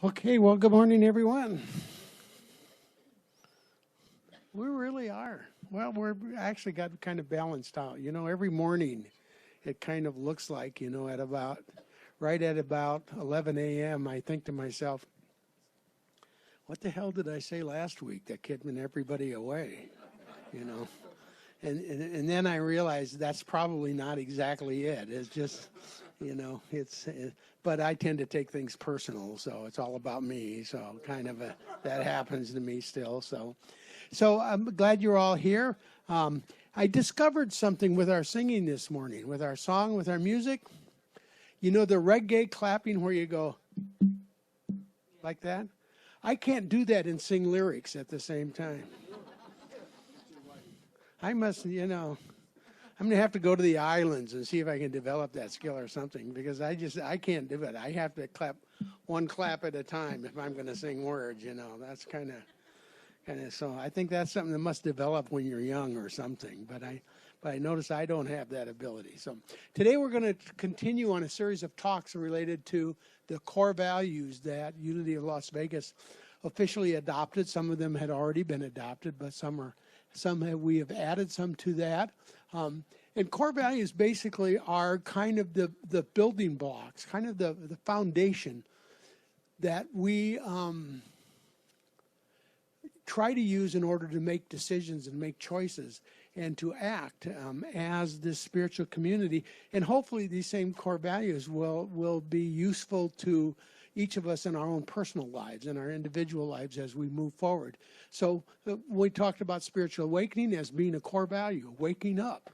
Okay, well, good morning, everyone. We really are. Well, we're actually got kind of balanced out. You know, every morning it kind of looks like, you know, right at about 11 a.m., I think to myself, what the hell did I say last week that kept everybody away, you know? And then I realized that's probably not exactly it. It's just, you know, but I tend to take things personal, so it's all about me. So that happens to me still. So I'm glad you're all here. I discovered something with our singing this morning, with our song, with our music. You know, the reggae clapping where you go like that? I can't do that and sing lyrics at the same time. I must, you know, I'm going to have to go to the islands and see if I can develop that skill or something, because I can't do it. I have to clap one clap at a time if I'm going to sing words, you know. That's kind of, so I think that's something that must develop when you're young or something. But I notice I don't have that ability. So today we're going to continue on a series of talks related to the core values that Unity of Las Vegas officially adopted. Some of them had already been adopted, but we have added some to that. And core values basically are kind of the building blocks, kind of the foundation that we try to use in order to make decisions and make choices and to act as this spiritual community. And hopefully these same core values will be useful to each of us in our own personal lives and our individual lives as we move forward. So we talked about spiritual awakening as being a core value, waking up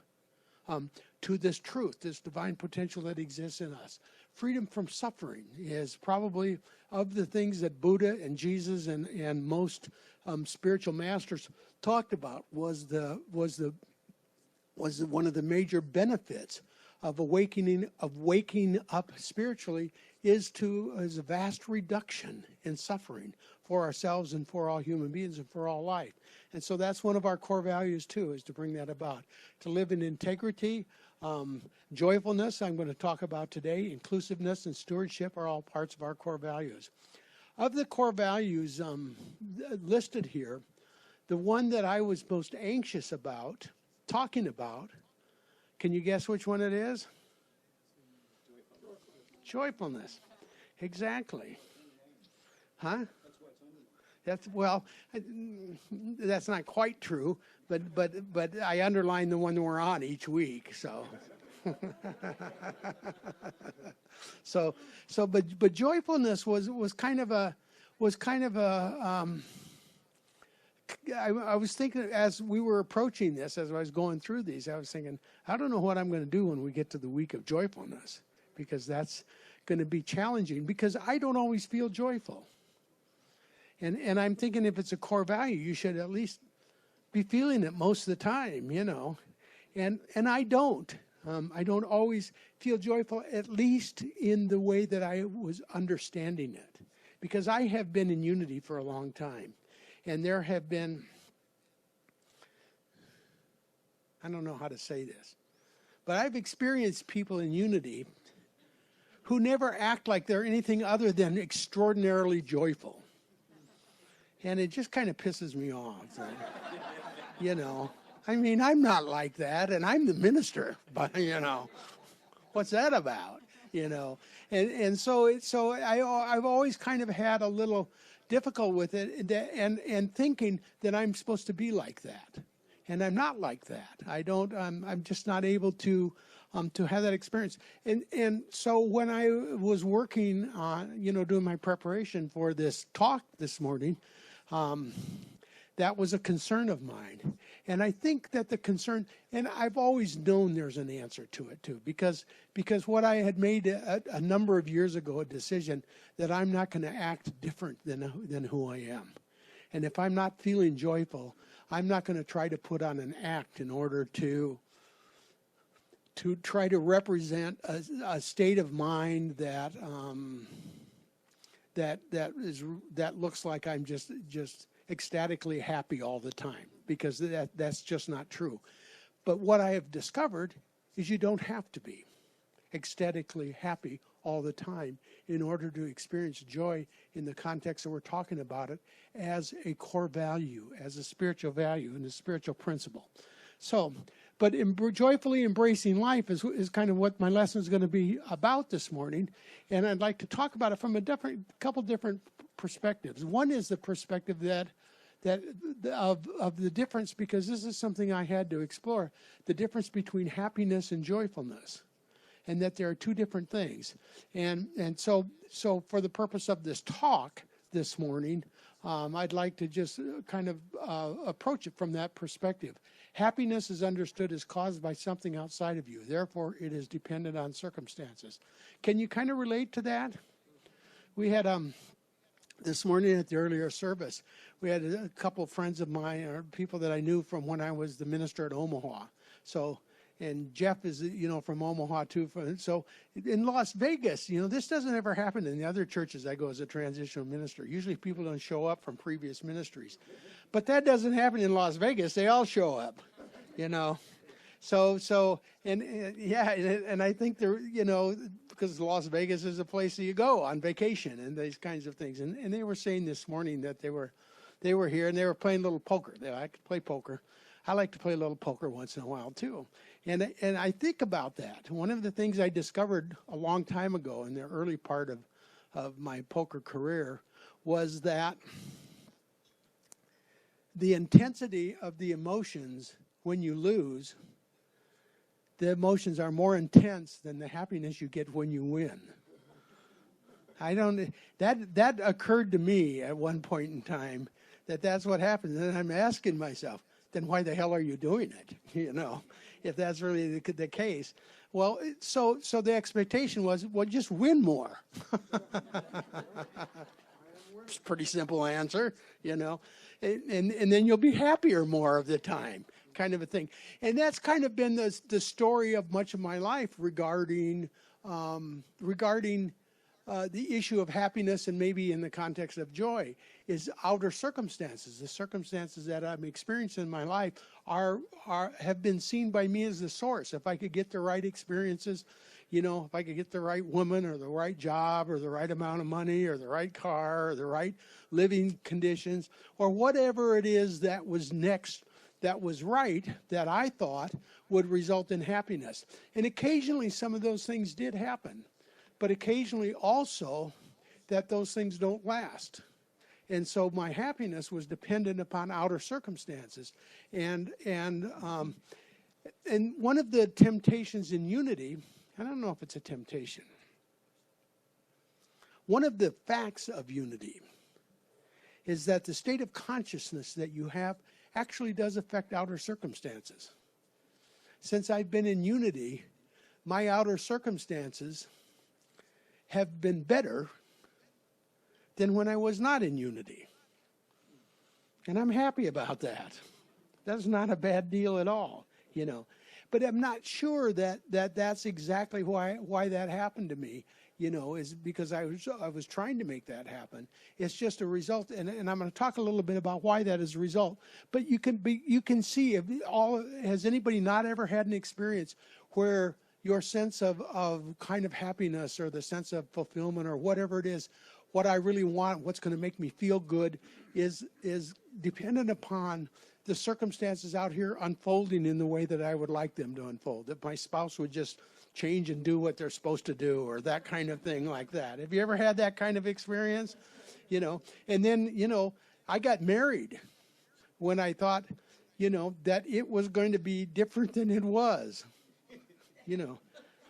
to this truth, this divine potential that exists in us. Freedom from suffering is probably of the things that Buddha and Jesus and most spiritual masters talked about was one of the major benefits of waking up spiritually is a vast reduction in suffering for ourselves and for all human beings and for all life. And so that's one of our core values too, is to bring that about, to live in integrity. Joyfulness, I'm going to talk about today. Inclusiveness and stewardship are all parts of our core values. Of the core values listed here, the one that I was most anxious about talking about, can you guess which one it is? Joyfulness. Exactly. Huh? That's not quite true, but I underline the one we're on each week, so. But joyfulness was kind of a I was thinking as we were approaching this, as I was going through these, I was thinking, I don't know what I'm going to do when we get to the week of joyfulness, because that's going to be challenging, because I don't always feel joyful. And I'm thinking if it's a core value, you should at least be feeling it most of the time, you know. And I don't. I don't always feel joyful, at least in the way that I was understanding it. Because I have been in unity for a long time. And there have been, I don't know how to say this, but I've experienced people in unity who never act like they're anything other than extraordinarily joyful. And it just kind of pisses me off. You know, I mean, I'm not like that, and I'm the minister, but, you know, what's that about? You know, and so I've always kind of had a little difficult with it and thinking that I'm supposed to be like that. And I'm not like that. I'm just not able to have that experience. And so when I was working on, you know, doing my preparation for this talk this morning, that was a concern of mine. And I think that the concern, and I've always known there's an answer to it too, because what I had made a number of years ago, a decision that I'm not going to act different than who I am. And if I'm not feeling joyful, I'm not going to try to put on an act in order to try to represent a state of mind that looks like I'm just ecstatically happy all the time, because that's just not true. But what I have discovered is you don't have to be ecstatically happy all the time in order to experience joy in the context that we're talking about it as a core value, as a spiritual value and a spiritual principle. So, but joyfully embracing life is kind of what my lesson is going to be about this morning. And I'd like to talk about it from a couple different perspectives. One is the perspective of the difference, because this is something I had to explore, the difference between happiness and joyfulness, and that there are two different things. And so for the purpose of this talk this morning, I'd like to just kind of approach it from that perspective. Happiness is understood as caused by something outside of you. Therefore, it is dependent on circumstances. Can you kind of relate to that? We had this morning at the earlier service, we had a couple of friends of mine, or people that I knew from when I was the minister at Omaha. So, and Jeff is, from Omaha too. So in Las Vegas, this doesn't ever happen in the other churches I go as a transitional minister. Usually people don't show up from previous ministries. But that doesn't happen in Las Vegas. They all show up, So, and I think there, because Las Vegas is a place that you go on vacation and these kinds of things. And they were saying this morning that they were here and they were playing a little poker. They like to play poker. I like to play a little poker once in a while too. And I think about that. One of the things I discovered a long time ago in the early part of my poker career was that the intensity of the emotions when you lose, the emotions are more intense than the happiness you get when you win. That occurred to me at one point in time, that's what happens. And I'm asking myself, then why the hell are you doing it? If that's really the case. Well, so the expectation was, well, just win more. It's a pretty simple answer, and then you'll be happier more of the time, kind of a thing. And that's kind of been the story of much of my life regarding the issue of happiness, and maybe in the context of joy, is outer circumstances. The circumstances that I'm experiencing in my life have been seen by me as the source. If I could get the right experiences, if I could get the right woman or the right job or the right amount of money or the right car or the right living conditions or whatever it is that was next, that was right, that I thought would result in happiness. And occasionally some of those things did happen. But occasionally also that those things don't last. And so my happiness was dependent upon outer circumstances. And one of the temptations in unity, I don't know if it's a temptation. One of the facts of unity is that the state of consciousness that you have actually does affect outer circumstances. Since I've been in unity, my outer circumstances have been better than when I was not in unity. And I'm happy about that. That's not a bad deal at all, But I'm not sure that's exactly why that happened to me, is because I was trying to make that happen. It's just a result, and I'm going to talk a little bit about why that is a result. But you can see, has anybody not ever had an experience where your sense of kind of happiness or the sense of fulfillment or whatever it is, what I really want, what's going to make me feel good is dependent upon the circumstances out here unfolding in the way that I would like them to unfold, that my spouse would just change and do what they're supposed to do or that kind of thing like that. Have you ever had that kind of experience? And then, I got married when I thought, that it was going to be different than it was.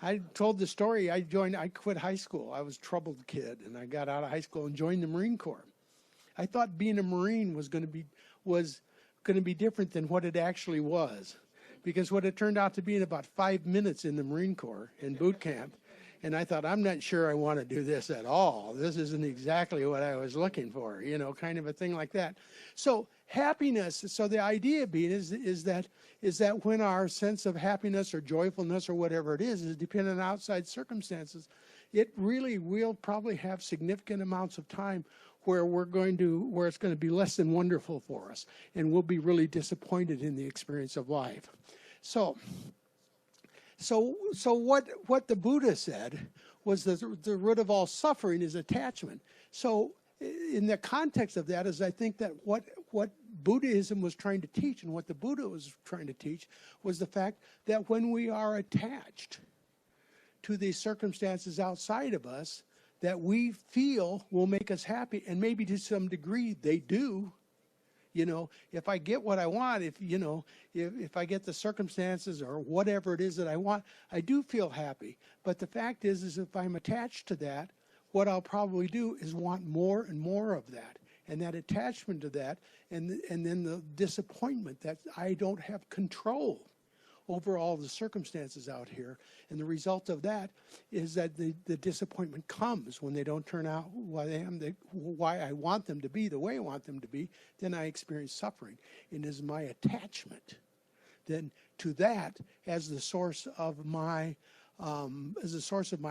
I told the story. I quit high school. I was a troubled kid, and I got out of high school and joined the Marine Corps. I thought being a Marine was going to be different than what it actually was, because what it turned out to be in about 5 minutes in the Marine Corps in boot camp, and I thought, I'm not sure I want to do this at all. This isn't exactly what I was looking for, kind of a thing like that. So happiness. So the idea being is that when our sense of happiness or joyfulness or whatever it is dependent on outside circumstances, it really will probably have significant amounts of time where it's going to be less than wonderful for us, and we'll be really disappointed in the experience of life. So So what the Buddha said was that the root of all suffering is attachment. So in the context of that is I think that what Buddhism was trying to teach and what the Buddha was trying to teach was the fact that when we are attached to these circumstances outside of us that we feel will make us happy, and maybe to some degree they do. You know, if I get what I want, if I get the circumstances or whatever it is that I want, I do feel happy. But the fact is if I'm attached to that, what I'll probably do is want more and more of that. And that attachment to that, and then the disappointment that I don't have control over all the circumstances out here. And the result of that is that the disappointment comes when they don't turn out why I want them to be, the way I want them to be. Then I experience suffering. And is my attachment then to that as the source of my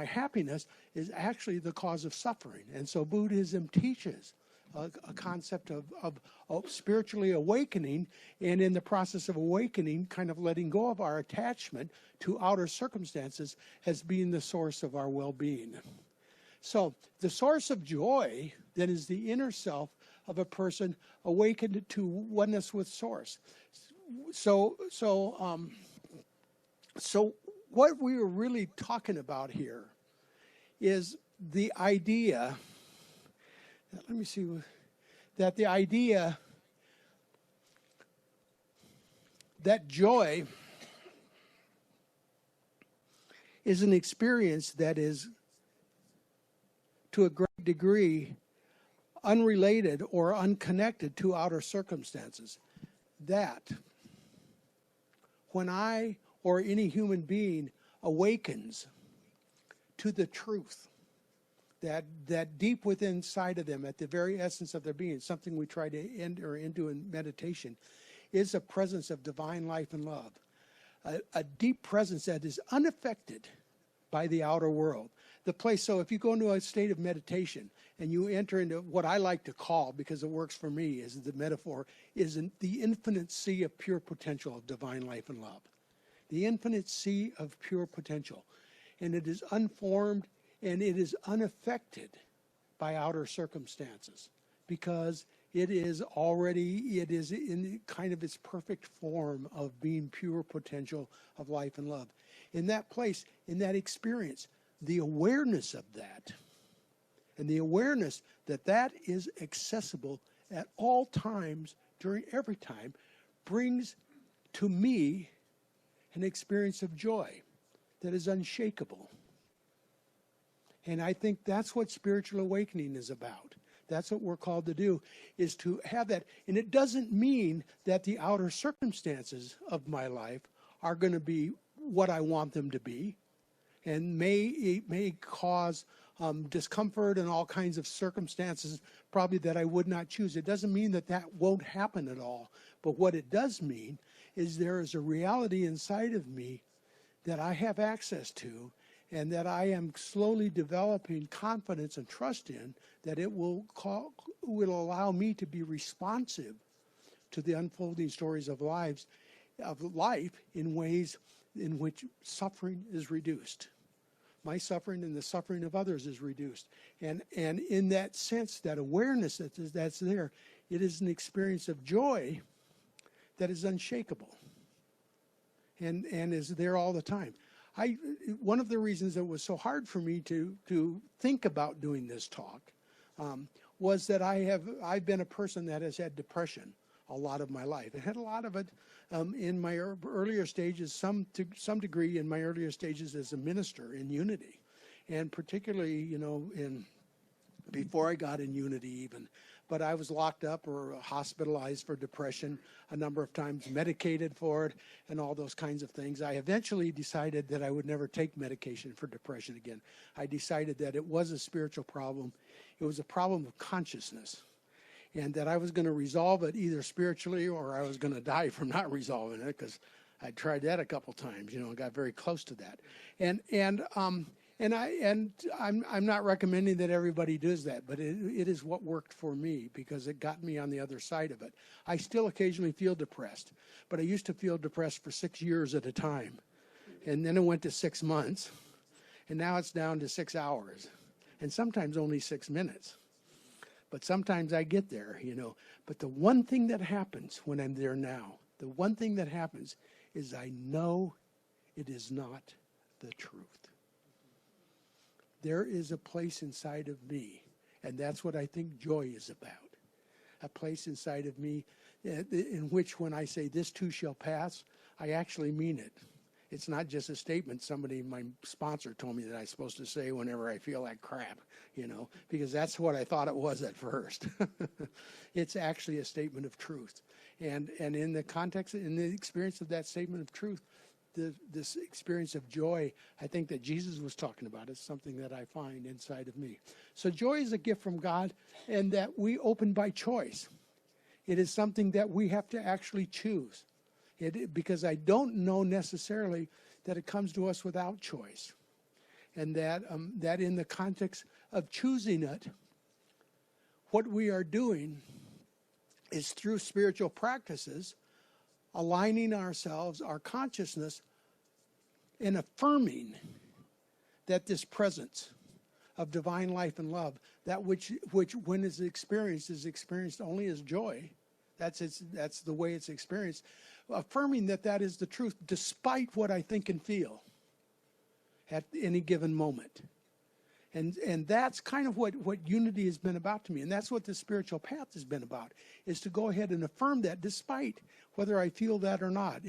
happiness is actually the cause of suffering. And so Buddhism teaches a concept of spiritually awakening, and in the process of awakening, kind of letting go of our attachment to outer circumstances as being the source of our well-being. So the source of joy then is the inner self of a person awakened to oneness with Source. So what we were really talking about here is the idea. Let me see, that the idea that joy is an experience that is, to a great degree, unrelated or unconnected to outer circumstances. That when I or any human being awakens to the truth, that deep within inside of them, at the very essence of their being, something we try to enter into in meditation, is a presence of divine life and love. A deep presence that is unaffected by the outer world. The place, so if you go into a state of meditation and you enter into what I like to call, because it works for me, is the metaphor, is the infinite sea of pure potential of divine life and love. The infinite sea of pure potential. And it is unformed, and it is unaffected by outer circumstances because it is in kind of its perfect form of being pure potential of life and love. In that place, in that experience, the awareness of that, and the awareness that that is accessible at all times, during every time, brings to me an experience of joy that is unshakable. And I think that's what spiritual awakening is about. That's what we're called to do, is to have that. And it doesn't mean that the outer circumstances of my life are going to be what I want them to be, and may cause discomfort and all kinds of circumstances probably that I would not choose. It doesn't mean that that won't happen at all. But what it does mean is there is a reality inside of me that I have access to, and that I am slowly developing confidence and trust in, that it will allow me to be responsive to the unfolding stories of life in ways in which suffering is reduced. My suffering and the suffering of others is reduced. And in that sense, that awareness that's there, it is an experience of joy that is unshakable and is there all the time. One of the reasons it was so hard for me to think about doing this talk was that I've been a person that has had depression a lot of my life. I had a lot of it in my earlier stages, to some degree in my earlier stages as a minister in Unity, and particularly before I got in Unity even. But I was locked up or hospitalized for depression a number of times, medicated for it, and all those kinds of things. I eventually decided that I would never take medication for depression again. I decided that it was a spiritual problem. It was a problem of consciousness, and that I was going to resolve it either spiritually or I was going to die from not resolving it, because I tried that a couple times, and got very close to that. I'm not recommending that everybody does that, but it is what worked for me because it got me on the other side of it. I still occasionally feel depressed, but I used to feel depressed for 6 years at a time. And then it went to 6 months. And now it's down to 6 hours. And sometimes only 6 minutes. But sometimes I get there, you know. But the one thing that happens when I'm there now, the one thing that happens is I know it is not the truth. There is a place inside of me, and that's what I think joy is about. A place inside of me in which when I say this too shall pass, I actually mean it. It's not just a statement somebody, my sponsor, told me that I'm supposed to say whenever I feel like crap, you know, because that's what I thought it was at first. It's actually a statement of truth. And in the context, in the experience of that statement of truth, this experience of joy, I think that Jesus was talking about, is something that I find inside of me. So joy is a gift from God, and that we open by choice. It is something that we have to actually choose. Because I don't know necessarily that it comes to us without choice. And that in the context of choosing it, what we are doing is through spiritual practices, aligning ourselves, our consciousness, and affirming that this presence of divine life and love, that which when is experienced only as joy. That's the way it's experienced. Affirming that is the truth, despite what I think and feel at any given moment. And that's kind of what unity has been about to me. And that's what the spiritual path has been about, is to go ahead and affirm that despite whether I feel that or not.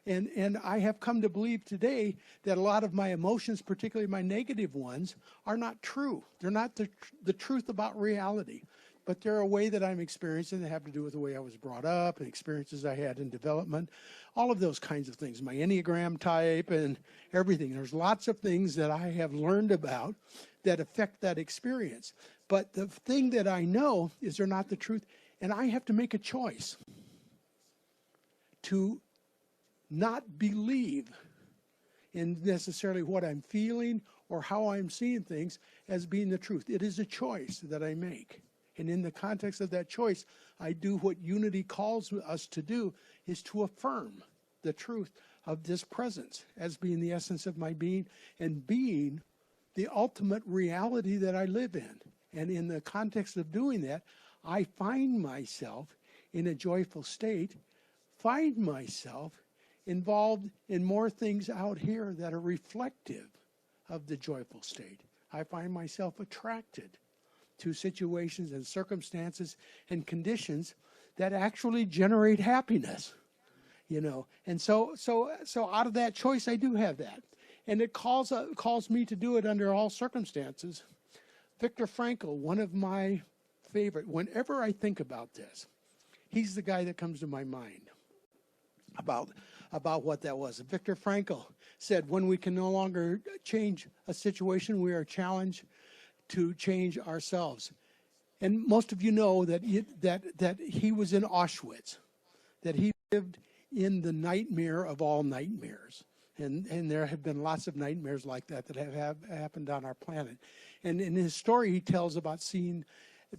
And I have come to believe today that a lot of my emotions, particularly my negative ones, are not true. They're not the truth about reality. But they're a way that I'm experiencing that have to do with the way I was brought up and experiences I had in development, all of those kinds of things, my Enneagram type and everything. There's lots of things that I have learned about that affect that experience. But the thing that I know is they're not the truth, and I have to make a choice to not believe in necessarily what I'm feeling or how I'm seeing things as being the truth. It is a choice that I make. And in the context of that choice, I do what unity calls us to do, is to affirm the truth of this presence as being the essence of my being and being the ultimate reality that I live in. And in the context of doing that, I find myself in a joyful state, find myself involved in more things out here that are reflective of the joyful state. I find myself attracted to situations and circumstances and conditions that actually generate happiness, you know. And so out of that choice, I do have that. And it calls me to do it under all circumstances. Viktor Frankel, one of my favorite, whenever I think about this, he's the guy that comes to my mind about what that was. Viktor Frankel said, when we can no longer change a situation, we are challenged to change ourselves. And most of you know that he was in Auschwitz, that he lived in the nightmare of all nightmares. And there have been lots of nightmares like that have happened on our planet. And in his story, he tells about seeing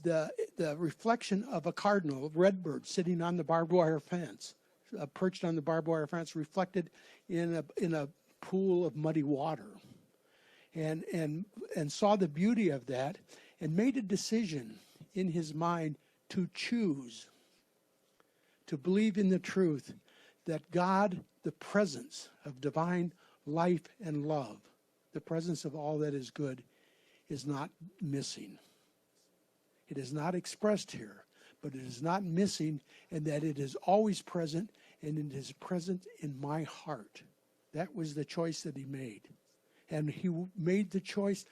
the reflection of a cardinal, a redbird, sitting on the barbed wire fence, perched on the barbed wire fence, reflected in a pool of muddy water. And saw the beauty of that and made a decision in his mind to choose to believe in the truth that God, the presence of divine life and love, the presence of all that is good, is not missing. It is not expressed here, but it is not missing, and that it is always present, and it is present in my heart. That was the choice that he made. And he made the choice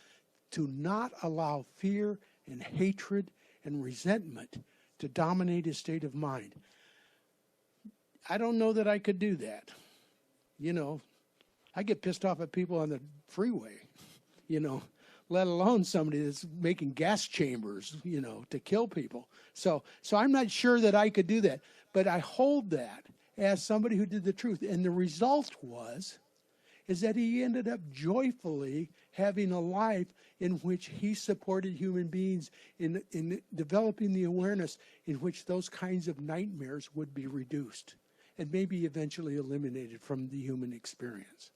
to not allow fear and hatred and resentment to dominate his state of mind. I don't know that I could do that. You know, I get pissed off at people on the freeway, you know, let alone somebody that's making gas chambers, you know, to kill people. So I'm not sure that I could do that. But I hold that as somebody who did the truth. And the result is that he ended up joyfully having a life in which he supported human beings in developing the awareness in which those kinds of nightmares would be reduced and maybe eventually eliminated from the human experience.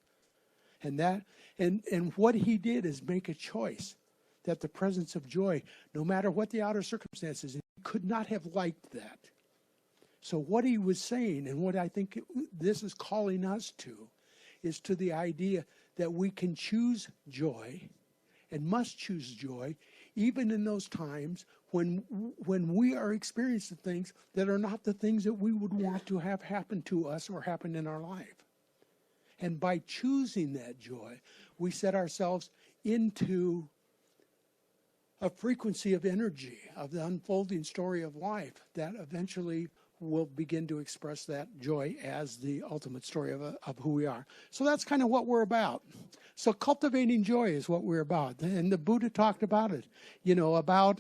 And what he did is make a choice that the presence of joy, no matter what the outer circumstances, he could not have liked that. So what he was saying, and what I think this is calling us to, is to the idea that we can choose joy and must choose joy even in those times when we are experiencing things that are not the things that we would want to have happen to us or happen in our life. And by choosing that joy, we set ourselves into a frequency of energy, of the unfolding story of life that eventually will begin to express that joy as the ultimate story of who we are. So that's kind of what we're about. So cultivating joy is what we're about. And the Buddha talked about it, about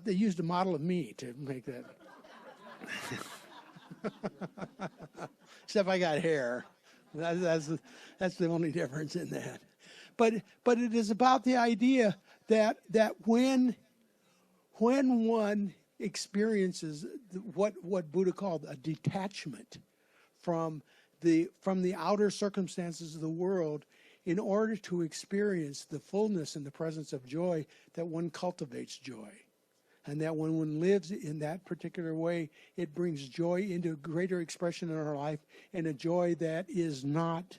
they used a model of me to make that. Except I got hair. That's the only difference in that. But it is about the idea that when one experiences what Buddha called a detachment from the outer circumstances of the world, in order to experience the fullness and the presence of joy, that one cultivates joy. And that when one lives in that particular way, it brings joy into greater expression in our life, and a joy that is not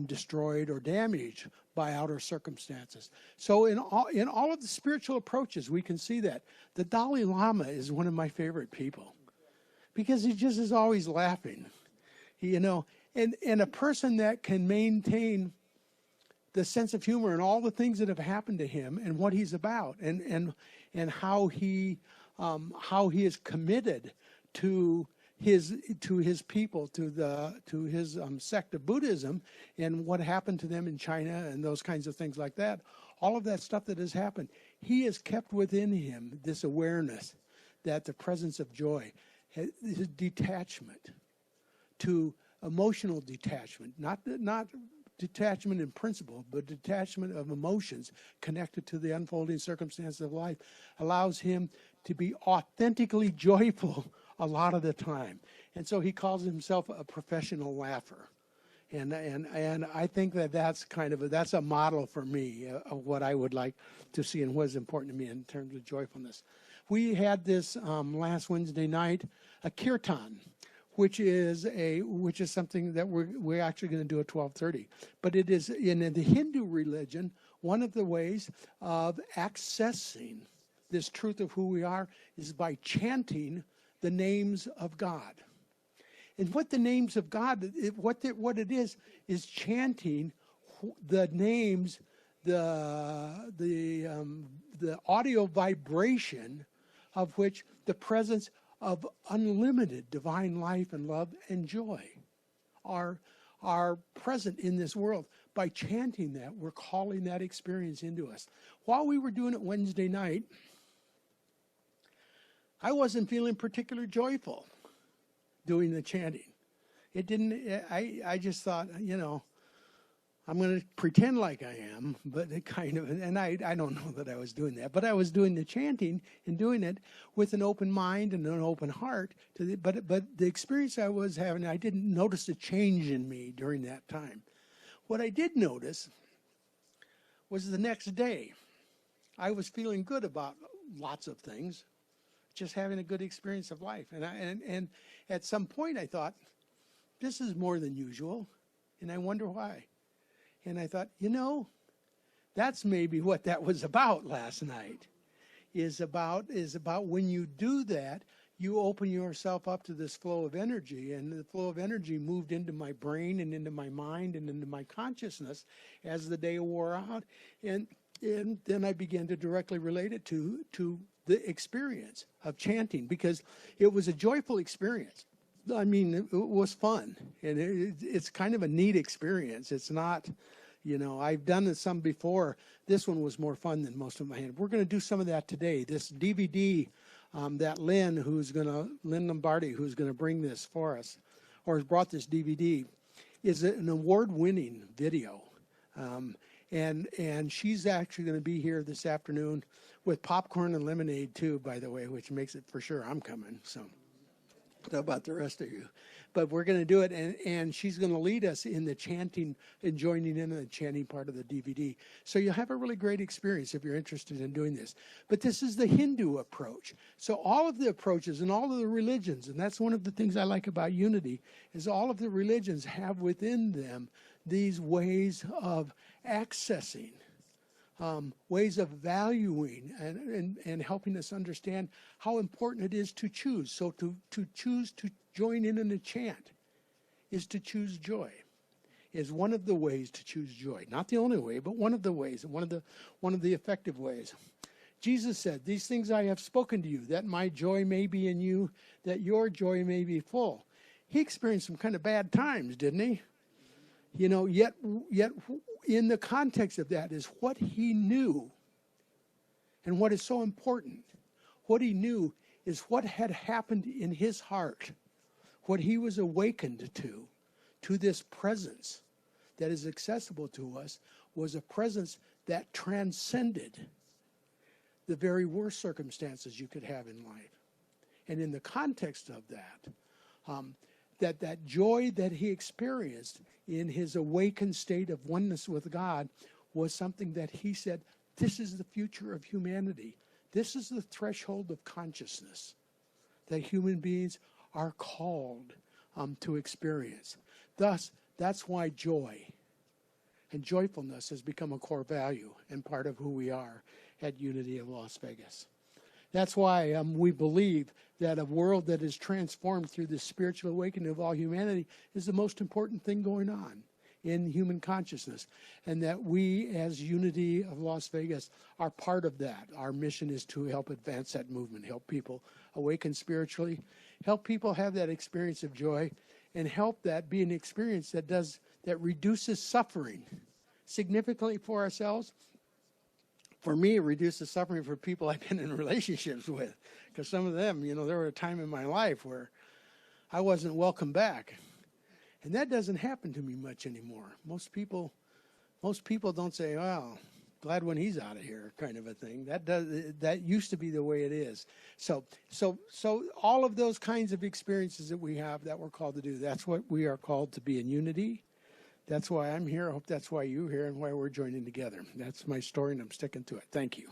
destroyed or damaged by outer circumstances. So in all of the spiritual approaches, we can see that. The Dalai Lama is one of my favorite people because he just is always laughing, and a person that can maintain the sense of humor and all the things that have happened to him and what he's about, and how he is committed to his people, to his sect of Buddhism, and what happened to them in China and those kinds of things like that. All of that stuff that has happened, he has kept within him this awareness that the presence of joy, his detachment to emotional detachment, not detachment in principle, but detachment of emotions connected to the unfolding circumstances of life, allows him to be authentically joyful a lot of the time. And so he calls himself a professional laugher. And I think that's that's a model for me of what I would like to see and what is important to me in terms of joyfulness. We had this last Wednesday night, a Kirtan, which is something that we're actually going to do at 12:30. But it is in the Hindu religion, one of the ways of accessing this truth of who we are is by chanting the names of God. And what the names of God, what it is chanting the names, the audio vibration of which the presence of unlimited divine life and love and joy are present in this world. By chanting that, we're calling that experience into us. While we were doing it Wednesday night, I wasn't feeling particularly joyful doing the chanting. It didn't, I just thought, I'm going to pretend like I am, but it kind of, and I don't know that I was doing that, but I was doing the chanting and doing it with an open mind and an open heart. But the experience I was having, I didn't notice a change in me during that time. What I did notice was the next day, I was feeling good about lots of things, just having a good experience of life. And at some point I thought, this is more than usual, and I wonder why. And I thought, that's maybe what that was about last night, is about when you do that, you open yourself up to this flow of energy, and the flow of energy moved into my brain and into my mind and into my consciousness as the day wore out. And then I began to directly relate it to the experience of chanting, because it was a joyful experience. I mean, it was fun, and it's kind of a neat experience. It's not, I've done some before. This one was more fun than most of my hand. We're going to do some of that today. This DVD that Lynn Lombardi, who's going to bring this for us, or has brought this DVD, is an award-winning video. And she's actually going to be here this afternoon with popcorn and lemonade too, by the way, which makes it for sure I'm coming. So, How about the rest of you? But we're going to do it, and she's going to lead us in the chanting and joining in the chanting part of the DVD. So you'll have a really great experience if you're interested in doing this. But this is the Hindu approach. So all of the approaches and all of the religions, and that's one of the things I like about unity, is all of the religions have within them these ways of accessing, ways of valuing and helping us understand how important it is to choose. So to choose to join in a chant is to choose joy, is one of the ways to choose joy. Not the only way, but one of the ways, and one of the effective ways. Jesus said, "These things I have spoken to you, that my joy may be in you, that your joy may be full." He experienced some kind of bad times, didn't he? You know, yet in the context of that is what he knew. And what is so important, what he knew is what had happened in his heart, what he was awakened to this presence that is accessible to us, was a presence that transcended the very worst circumstances you could have in life. And in the context of that, that joy that he experienced in his awakened state of oneness with God was something that he said, this is the future of humanity. This is the threshold of consciousness that human beings are called to experience. Thus, that's why joy and joyfulness has become a core value and part of who we are at Unity of Las Vegas. That's why we believe that a world that is transformed through the spiritual awakening of all humanity is the most important thing going on in human consciousness, and that we as Unity of Las Vegas are part of that. Our mission is to help advance that movement, help people awaken spiritually, help people have that experience of joy, and help that be an experience that reduces suffering significantly for ourselves. For me, it reduces suffering for people I've been in relationships with, because some of them, you know, there were a time in my life where I wasn't welcome back. And that doesn't happen to me much anymore. Most people don't say, well, glad when he's out of here, kind of a thing. That used to be the way it is. So all of those kinds of experiences that we have that we're called to do, that's what we are called to be in unity. That's why I'm here. I hope that's why you're here and why we're joining together. That's my story, and I'm sticking to it. Thank you.